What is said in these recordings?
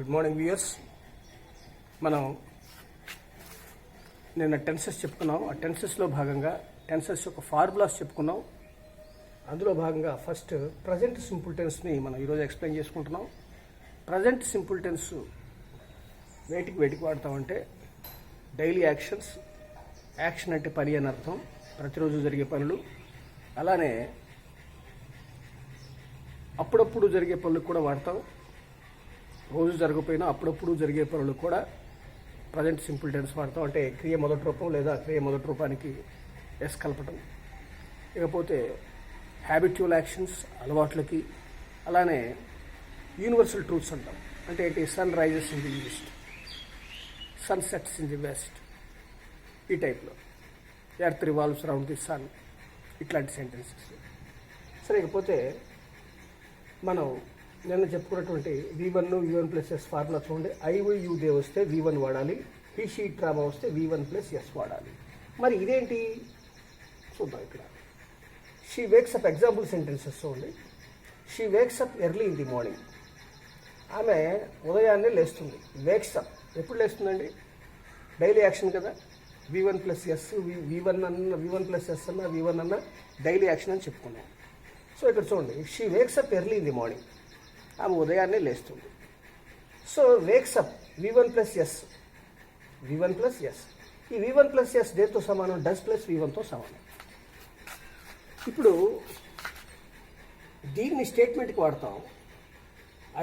Good morning viewers. మనం నిన్న tenses చెప్పుకున్నాం. ఆ టెన్సెస్లో భాగంగా టెన్సెస్ యొక్క ఫార్ములాస్ చెప్పుకున్నాం. అందులో భాగంగా ఫస్ట్ ప్రజెంట్ సింపుల్ టెన్స్ని మనం ఈరోజు ఎక్స్ప్లెయిన్ చేసుకుంటున్నాం. ప్రజెంట్ సింపుల్ టెన్స్ వేటికి వాడతామంటే డైలీ యాక్షన్స్. యాక్షన్ అంటే పని అని అర్థం, ప్రతిరోజు జరిగే పనులు. అలానే అప్పుడప్పుడు జరిగే పనులకు కూడా వాడతాం. రోజు జరగకపోయినా అప్పుడప్పుడు జరిగే పనులు కూడా ప్రజెంట్ సింపుల్ టెన్స్ వాడతాం. అంటే క్రియ మొదటి రూపం లేదా క్రియ మొదటి రూపానికి ఎస్ కలపటం. ఇకపోతే హ్యాబిట్యువల్ యాక్షన్స్, అలవాట్లకి. అలానే యూనివర్సల్ ట్రూత్స్ అంటాం. అంటే ఏంటి? Sun rises in the east, sun sets in the west, ఈ టైప్లో. Earth revolves around the sun, ఇట్లాంటి సెంటెన్సెస్. సరే, ఇకపోతే మనం నిన్న చెప్పుకున్నటువంటి V1 V1 plus S formula చూడండి. ఐ వస్తే V1 వాడాలి, హీ షీ డ్రామా వస్తే V1 ప్లస్ ఎస్ వాడాలి. మరి ఇదేంటి చూద్దాం. ఇక్కడ she wakes up, example sentences చూడండి. She wakes up early in the morning. ఆమె ఉదయాన్నే లేస్తుంది. వేక్స్ అప్ ఎప్పుడు లేస్తుందండి? డైలీ యాక్షన్ కదా. V1 plus yes, V1 plus yes అన్న V1 అన్న డైలీ యాక్షన్ అని చెప్పుకున్నాం. సో ఇక్కడ చూడండి, she wakes up early in the morning. ఆమె ఉదయాన్నే లేస్తుంది. So wakes up V1 plus yes, V1 plus yes. ఈ V1 ప్లస్ ఎస్ దేంతో సమానం? డస్ ప్లస్ V1తో సమానం. ఇప్పుడు దీన్ని స్టేట్మెంట్కి వాడతాం.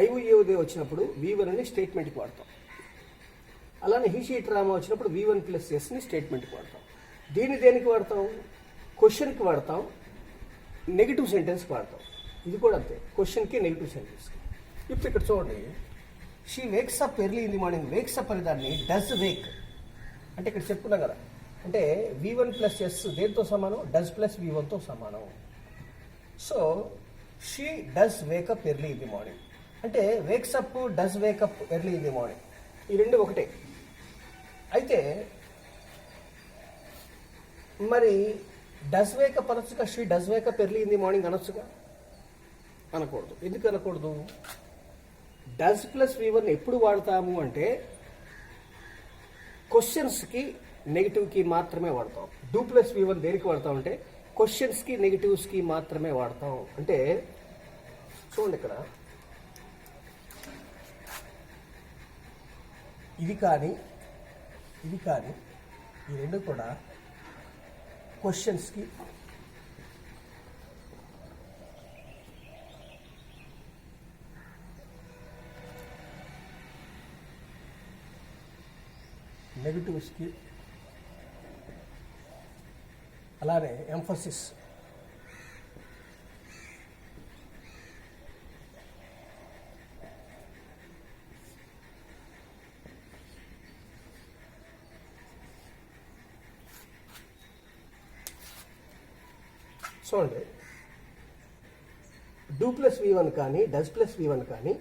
ఐదే వచ్చినప్పుడు V1 అని స్టేట్మెంట్కి వాడతాం. అలానే హీ షీ డ్రామా వచ్చినప్పుడు V1 ప్లస్ ఎస్ని స్టేట్మెంట్కి వాడతాం. దీన్ని దేనికి వాడతాం? క్వశ్చన్కి వాడతాం, నెగిటివ్ సెంటెన్స్కి వాడతాం. ఇది కూడా అంతే, క్వశ్చన్కి నెగిటివ్ సెంటెన్స్కి. ఇప్పుడు ఇక్కడ చూడండి, she wakes up early in the morning. Wakes up అనే దాన్ని డస్ వేక్ అంటే ఇక్కడ చెప్పుకున్నాం కదా. అంటే V1 ప్లస్ ఎస్ దేంతో సమానం? డస్ ప్లస్ V1తో సమానం. So she does wake up early in the morning. అంటే wakes up, does wake up early in the morning, ఈ రెండు ఒకటే. అయితే మరి డస్ వేకప్ అనొచ్చుగా, she does wake up early in the morning అనొచ్చుగా? అనకూడదు. ఎందుకు అనకూడదు? డస్ ప్లస్ V1 ఎప్పుడు వాడతాము అంటే క్వశ్చన్స్కి నెగిటివ్కి మాత్రమే వాడతాం. డూ ప్లస్ V1 దేనికి వాడతాం అంటే క్వశ్చన్స్కి నెగిటివ్స్కి మాత్రమే వాడతాం. అంటే చూడండి, ఇక్కడ ఇది కానీ ఈ రెండు కూడా క్వశ్చన్స్కి నెగిటివ్స్కి, అలానే ఎంఫసిస్, చూడండి, డూ ప్లస్ V1 కానీ డస్ ప్లస్ V1 కానీ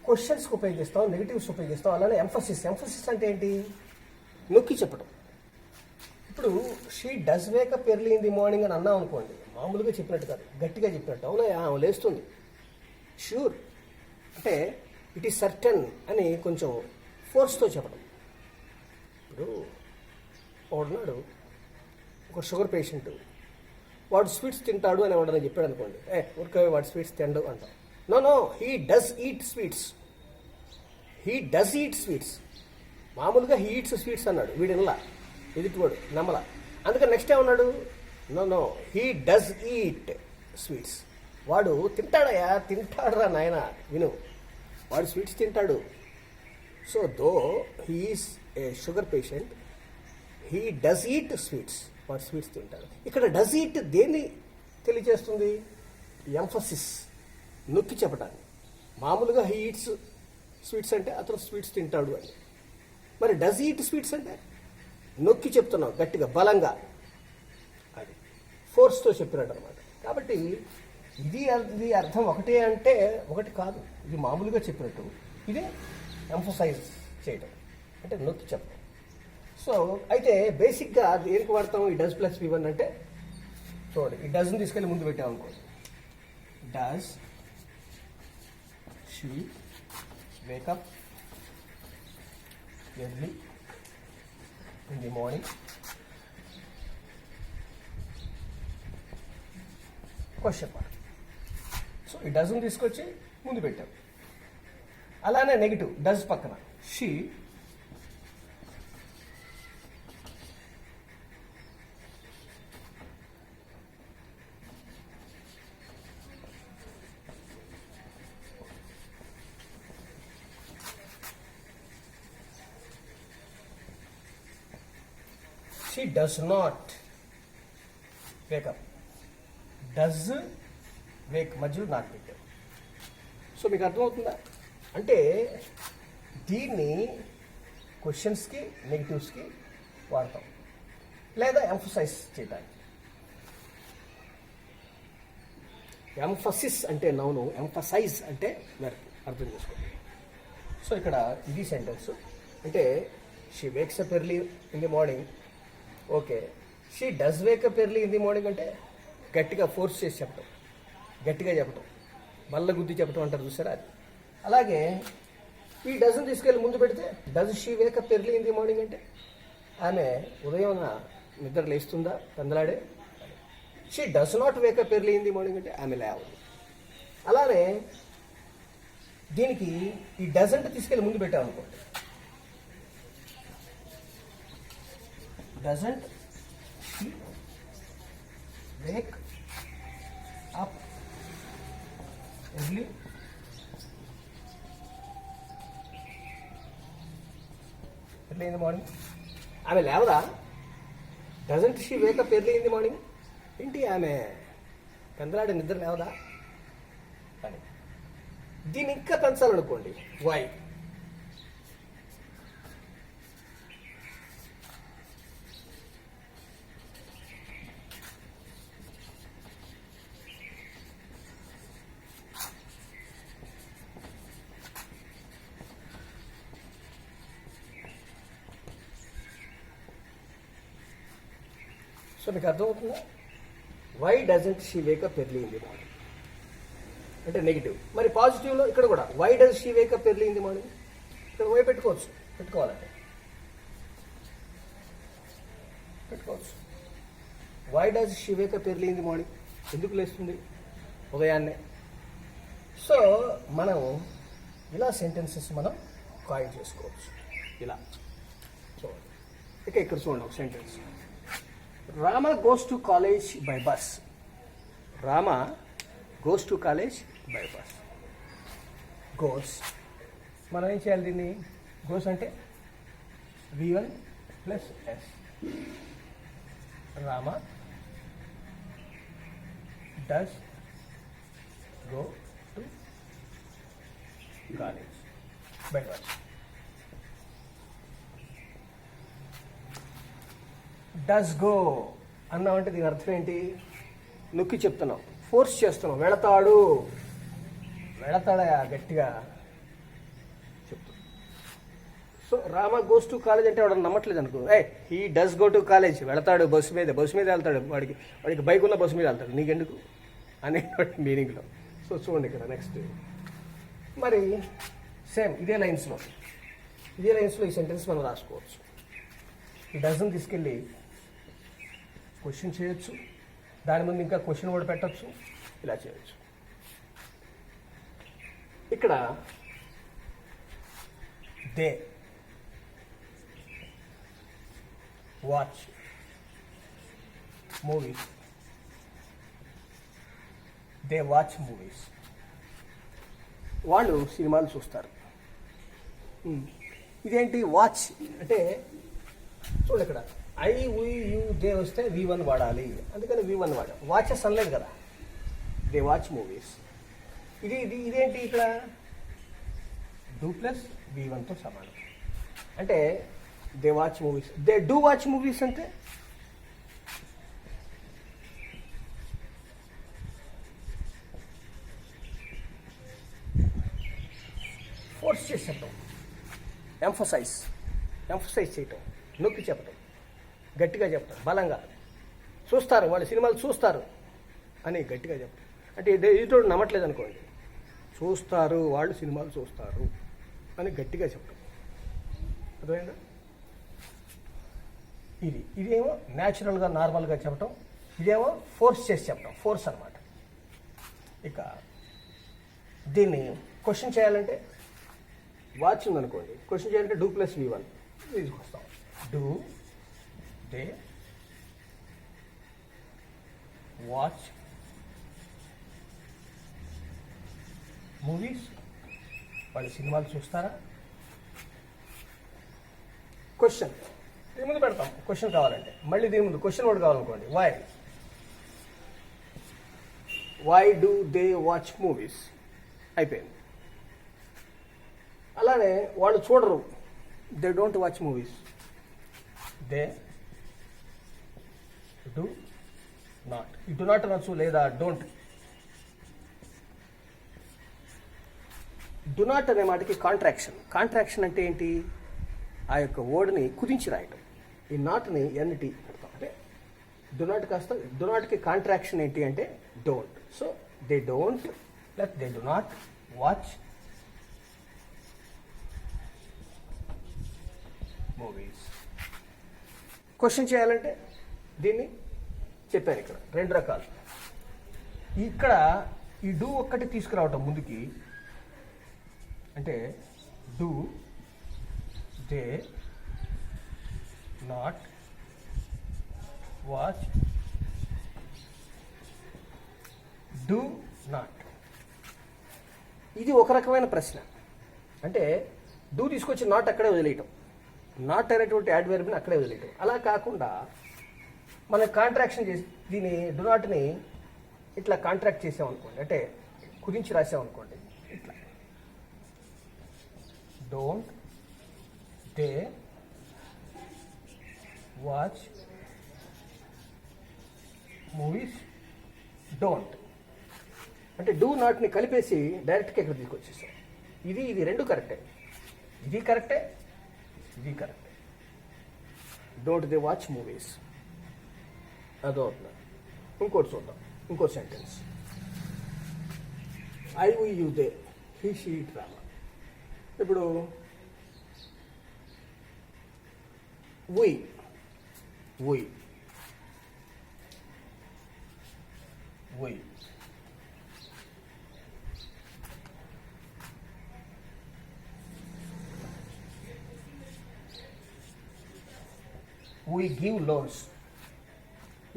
క్వశ్చన్స్కి ఉపయోగిస్తాం, నెగిటివ్స్ ఉపయోగిస్తాం. అలానే ఎంఫసిస్ అంటే ఏంటి? నొక్కి చెప్పడం. ఇప్పుడు she does wake up early in the morning అని అన్నాం అనుకోండి, మామూలుగా చెప్పినట్టు కాదు, గట్టిగా చెప్పినట్టు. అవునా, ఆమె లేస్తుంది. ష్యూర్ అంటే ఇట్ ఈస్ సర్టన్ అని కొంచెం ఫోర్స్తో చెప్పడం. ఇప్పుడు వాడున్నాడు, ఒక షుగర్ పేషెంట్, వాడు స్వీట్స్ తింటాడు అని ఎవడని చెప్పాడు అనుకోండి, ఊరికే వాడు స్వీట్స్ తిండు అంటాం. No, he does eat sweets. మామూలుగా హీ ఈట్స్ స్వీట్స్ అన్నాడు, వీడినలా, ఎదుటివాడు నమ్మలా. అందుకని నెక్స్ట్ ఏమన్నాడు? No, he does eat sweets. వాడు తింటాడురా నాయన, విను, వాడు స్వీట్స్ తింటాడు. So though he is a sugar patient, he does eat sweets, వాడు స్వీట్స్ తింటాడు. ఇక్కడ డస్ ఈట్ దేన్ని తెలియజేస్తుంది? ఎంఫసిస్, నొక్కి చెప్పటాన్ని. మామూలుగా హీ ఈట్స్ స్వీట్స్ అంటే అతను స్వీట్స్ తింటాడు అని. మరి డస్ ఈట్ స్వీట్స్ అంటే నొక్కి చెప్తున్నాం, గట్టిగా, బలంగా. అది ఫోర్స్తో చెప్పినట్టు అనమాట. కాబట్టి ఇది అర్థం ఒకటే అంటే ఒకటి కాదు. ఇది మామూలుగా చెప్పినట్టు, ఇదే ఎంఫసైజ్ చేయటం అంటే నొక్కి చెప్పడం. సో అయితే బేసిక్గా దేనికి వాడతాం ఈ డస్ ప్లస్ V1 అంటే? చూడండి, ఈ డస్ని తీసుకెళ్ళి ముందు పెట్టామనుకోండి, does she wake up early in the morning. Question mark. So ఈ డజన్ తీసుకొచ్చి ముందు పెట్టాం. అలానే నెగిటివ్ డస్ పక్కన she does not wake up. Does Wake మధ్యలో నాకు పెట్టారు. సో మీకు అర్థమవుతుందా? అంటే దీన్ని క్వశ్చన్స్కి నెగిటివ్స్కి వాడతాం, లేదా ఎంఫసైజ్ చేయడానికి. ఎంఫసిస్ అంటే నౌను, ఎంఫసైజ్ అంటే వెర్బ్. అర్థం చేసుకోండి. సో ఇక్కడ ఇది సెంటెన్స్. అంటే she wakes up early in the morning. Okay, she does wake up early in the morning అంటే గట్టిగా ఫోర్స్ చేసి చెప్పడం, గట్టిగా చెప్పడం, బల్ల గుద్ది చెప్పడం అంటారు చూసారా అది. అలాగే ఈ డజన్ తీసుకెళ్ళి ముందు పెడితే does she wake up early in the morning అంటే ఆమె ఉదయం నిద్ర లేస్తుందా పెందలాడే. She does not wake up early in the morning అంటే ఆమె లేవదు. అలానే దీనికి ఈ డజంట్ తీసుకెళ్ళి ముందు పెట్టామనుకోండి, doesn't she wake up early in the morning. ఆమె లేవదా? Doesn't she wake up early in the morning ఏంటి, ఆమె పెందలాడే నిద్ర లేవదా అని. దీన్ని ఇంకా పెంచాలనుకోండి, వై. సో మీకు అర్థమవుతుందా? Why doesn't she wake up early in the morning అంటే నెగిటివ్. మరి పాజిటివ్లో ఇక్కడ కూడా why does she wake up early in the morning, ఇక్కడ వై పెట్టుకోవాలంటే why does she wake up early in the morning, ఎందుకు లేస్తుంది ఉదయాన్నే. సో మనం ఇలా సెంటెన్సెస్ మనం కాయిన్ చేసుకోవచ్చు ఇలా. చూడండి ఇక ఇక్కడ చూడండి ఒక sentence. Rama goes to college by bus. Rama goes to college by bus. Goes. మనం ఏం చేయాలి దీన్ని? గోస్ అంటే V1 plus S. Rama does go to college by bus. Does go అన్నామంటే దీని అర్థం ఏంటి? నొక్కి చెప్తున్నాం, ఫోర్స్ చేస్తున్నాం. వెళతాడా గట్టిగా చెప్తాం. So Rama goes to college అంటే వాడు నమ్మట్లేదు అనుకో, he does go to college, వెళతాడు బస్సు మీద వెళ్తాడు, వాడికి బైక్ ఉన్న బస్సు మీద వెళ్తాడు, నీకెందుకు అనే మీనింగ్లో. సో చూడండి ఇక్కడ నెక్స్ట్. మరి సేమ్ ఇదే లైన్స్లో ఈ సెంటెన్స్ మనం రాసుకోవచ్చు. ఈ డజన్ తీసుకెళ్ళి క్వశ్చన్ చేయొచ్చు, దాని ముందు ఇంకా క్వశ్చన్ కూడా పెట్టచ్చు, ఇలా చేయొచ్చు. ఇక్కడ దే వాచ్ మూవీస్. వాళ్ళు సినిమాలు చూస్తారు. ఇదేంటి వాచ్ అంటే చూడండి ఇక్కడ ఐ వి యూ దే వస్తే V1 వాడాలి, అందుకని V1 వాడాం. వాచెస్ అనలేదు కదా, దే వాచ్ మూవీస్. ఇదేంటి ఇక్కడ డూ ప్లస్ V1తో సమానం. అంటే they watch movies, they do watch movies అంటే ఫోర్స్ చేసి చెప్పడం, ఎంఫసైజ్ చేయటం, నొక్కి చెప్పడం, గట్టిగా చెప్తారు, బలంగా చూస్తారు, వాళ్ళు సినిమాలు చూస్తారు అని గట్టిగా చెప్తారు. అంటే ఎదుటోడు నమ్మట్లేదు అనుకోండి, చూస్తారు, వాళ్ళు సినిమాలు చూస్తారు అని గట్టిగా చెప్పడం. అర్థమైందా? ఇదేమో న్యాచురల్గా నార్మల్గా చెప్పటం, ఇదేమో ఫోర్స్ చేసి చెప్పడం, ఫోర్స్ అన్నమాట. ఇక దీన్ని క్వశ్చన్ చేయాలంటే వాచ్ ఉందనుకోండి, క్వశ్చన్ చేయాలంటే డూ ప్లస్ V1 తీసుకొస్తాం. డూ దే వాచ్ మూవీస్, వాళ్ళు సినిమాలు చూస్తారా? క్వశ్చన్ దీని ముందు పెడతాం. క్వశ్చన్ కావాలంటే మళ్ళీ దీని ముందు క్వశ్చన్ వర్డ్ కావాలనుకోండి, why do they watch movies అయిపోయింది. అలానే వాళ్ళు చూడరు, they don't watch movies. They do not, ఈ డు నాట్ అనొచ్చు లేదా డోంట్. డు నాట్ అనే మాటకి కాంట్రాక్షన్. కాంట్రాక్షన్ అంటే ఏంటి? ఆ యొక్క వర్డ్ని కుదించి రాయటం. ఈ నాట్ని ఎన్టీ పెడతాం. అంటే డు నాట్ కాస్త డు నాట్కి కాంట్రాక్షన్ ఏంటి అంటే డోంట్. సో దే డోంట్ లేక they do not watch movies. Question చేయాలంటే దీన్ని చెప్పాను. ఇక్కడ రెండు రకాలు. ఇక్కడ ఈ డూ ఒక్కటి తీసుకురావటం ముందుకి, అంటే do they not watch, do not. ఇది ఒక రకమైన ప్రశ్న. అంటే డూ తీసుకొచ్చి నాట్ అక్కడే వదిలేయటం, నాట్ అనేటువంటి యాడ్వర్బ్ని అక్కడే వదిలేయటం. అలా కాకుండా మనం కాంట్రాక్షన్ చేసి దీని డు నాట్ని ఇట్లా కాంట్రాక్ట్ చేసామనుకోండి, అంటే కుదించి రాసామనుకోండి, ఇట్లా don't they watch movies don't. అంటే డూ నాట్ని కలిపేసి డైరెక్ట్గా ఇక్కడ తీసుకొచ్చేసాం. ఇది రెండు కరెక్టే, ఇది కరెక్టే, ఇది కరెక్టే. డోంట్ దే వాచ్ మూవీస్ అదవుతుంది. ఇంకోటి చూద్దాం, ఇంకో sentence. I we you they he she it Rama. ఇప్పుడు we give loans.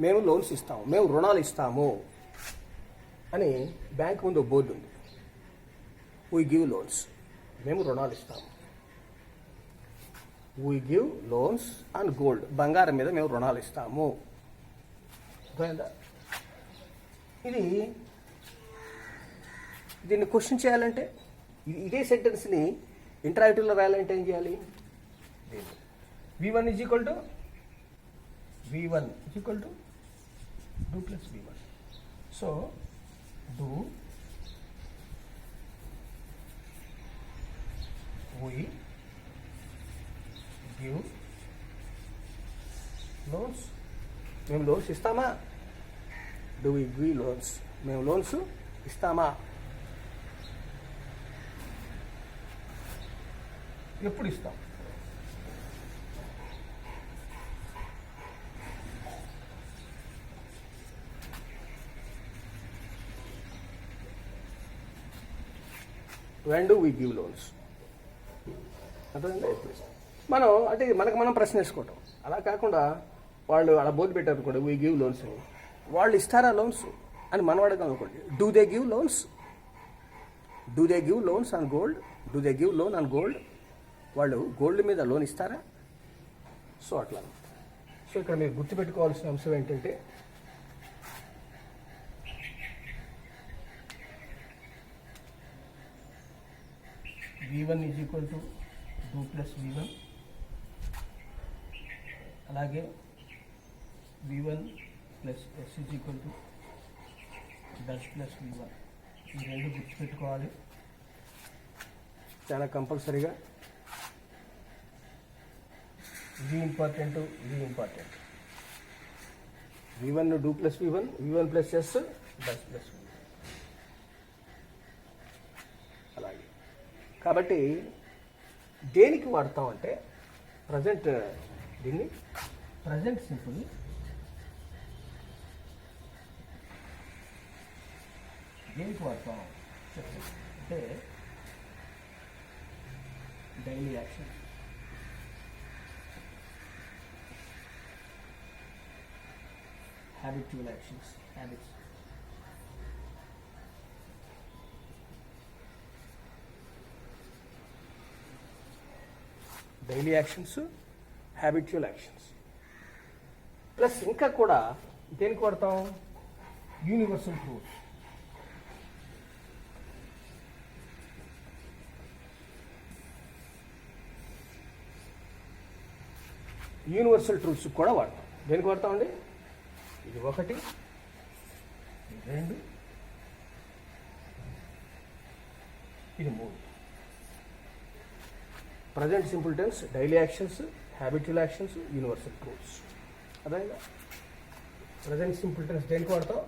మేము లోన్స్ ఇస్తాము, మేము రుణాలు ఇస్తాము అని బ్యాంక్ ముందు బోర్డు ఉంది. we give loans, మేము రుణాలు ఇస్తాము. we give loans on gold, బంగారం మీద మేము రుణాలు ఇస్తాము. దీన్ని క్వశ్చన్ చేయాలంటే ఇదే సెంటెన్స్ని ఇంటరాక్టివ్లో రాయాలంటే ఏం చేయాలి? V1 is equal to do plus V1. So do we give loans, మేము లోన్స్ ఇస్తామా? డూ వి గివ్ లోన్స్, మేము లోన్స్ ఇస్తామా? ఎప్పుడు ఇస్తాం? when do we give loans? అర్థమైందా? మనం అంటే మనం ప్రశ్న వేసుకోవటం. అలా కాకుండా వాళ్ళు అలా బోర్డు పెట్టారు అనుకోండి, వీ గివ్ లోన్స్ అని. వాళ్ళు ఇస్తారా లోన్స్ అని మనం అడగాం అనుకోండి, do they give loans? Do they give loans on gold? Do they give loan on gold? వాళ్ళు గోల్డ్ మీద లోన్ ఇస్తారా? సో అట్లా. సో ఇక్కడ మీరు గుర్తుపెట్టుకోవాల్సిన అంశం ఏంటంటే V1 is equal to do plus V1, అలాగే V1 plus S is equal to does plus V1. ఈ రెండు గుర్తుపెట్టుకోవాలి చాలా కంపల్సరీగా. ఇది ఇంపార్టెంట్, ఇది important. V1 do plus V1, V1 plus S does plus V1. కాబట్టి దేనికి వాడతాం అంటే ప్రజెంట్ దీన్ని ప్రజెంట్ సింపుల్ దేనికి వాడతాం అంటే daily action, habitual actions, habits. Daily actions, habitual actions. Plus ఇంకా కూడా దేనికి వాడతాం? Universal truths. యూనివర్సల్ ట్రూత్స్ కూడా వాడతాం. దేనికి వాడతామండి? ఇది 1, ఇది 2, ఇది 3. Present simple tense, daily actions, habitual actions, universal truths. అదే ప్రజెంట్ సింపుల్ టెన్స్ దేనికి వాడతాం?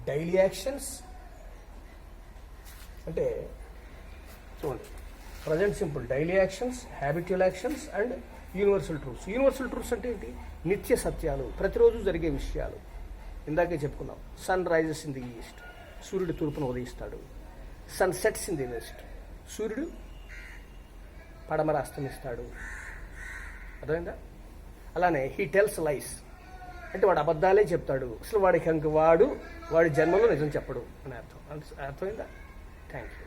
డైలీ యాక్షన్స్ అంటే చూడండి, present simple daily actions, habitual actions and universal truths. Universal truths అంటే ఏంటి? నిత్య సత్యాలు, ప్రతిరోజు జరిగే విషయాలు. ఇందాకే చెప్పుకున్నాం. Sun rises in the east, సూర్యుడు తూర్పున ఉదయిస్తాడు. Sun sets in the west, సూర్యుడు పడమర అస్తమిస్తాడు. అర్థమైందా? అలానే హీ టెల్స్ లైస్ అంటే వాడు అబద్ధాలే చెప్తాడు, అసలు వాడి జన్మలో నిజం చెప్పడు అని అర్థం. అర్థమైందా? Thank you.